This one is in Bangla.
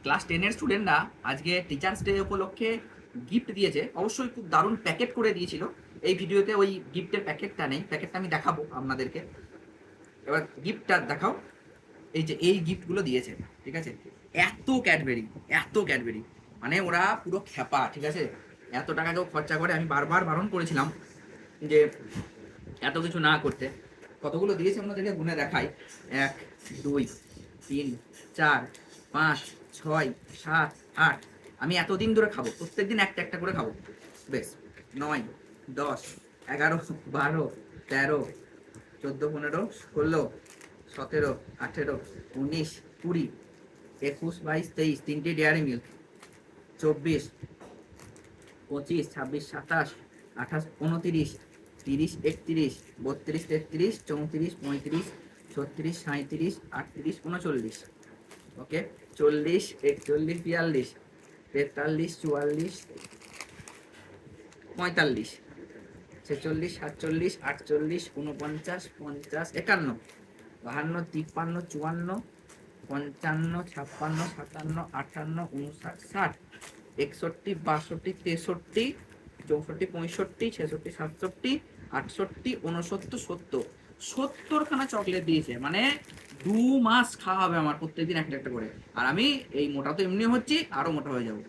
ক্লাস 10-এর স্টুডেন্টরা আজকে টিচার্স ডে উপলক্ষে গিফট দিয়েছে। অবশ্যই খুব দারুণ প্যাকেট করে দিয়েছিল। এই ভিডিওতে ওই গিফটের প্যাকেটটা নেই, প্যাকেটটা আমি দেখাবো আপনাদেরকে। এবার গিফটটা দেখাও। এই যে এই গিফটগুলো দিয়েছে, ঠিক আছে? এত ক্যাডবেরি, এত ক্যাডবেরি, মানে ওরা পুরো খ্যাপা, ঠিক আছে? এত টাকা কেউ খরচা করে? আমি বারবার বারণ করেছিলাম যে এত কিছু না করতে। কতগুলো দিয়েছে আপনাদেরকে গুনে দেখাই। 1, 2, 3, 4, 5, 6, 7, 8। আমি এতদিন ধরে খাবো, প্রত্যেকদিন একটা একটা করে খাবো। বেশ। 9, 10, 11, 12, 13, 14, 15, 16, 17, 18, 19, 20, 21, 22, 23, তিনটে ডেয়ারি মিল্ক, 24, 25, 26, 27, 28, 29, 30, 31, 32, 33, 34, 35, 36, 37, 38, 39। ওকে, 40, 41, 42, 43, 44, 45, 46, 47, 48, 49, 50, 51, 52, 53, 54, 55, 56, 57, 58, 59, 60, 61, 62, 63, 64, 65, 66, 67, 68, 69, 70। 70 খানা চকলেট দিয়েছে, মানে 2 মাস খাওয়া হবে আমার প্রত্যেকদিন একটা একটা করে। আর আমি এই মোটা তো এমনি হচ্ছি, আরো মোটা হয়ে যাবো।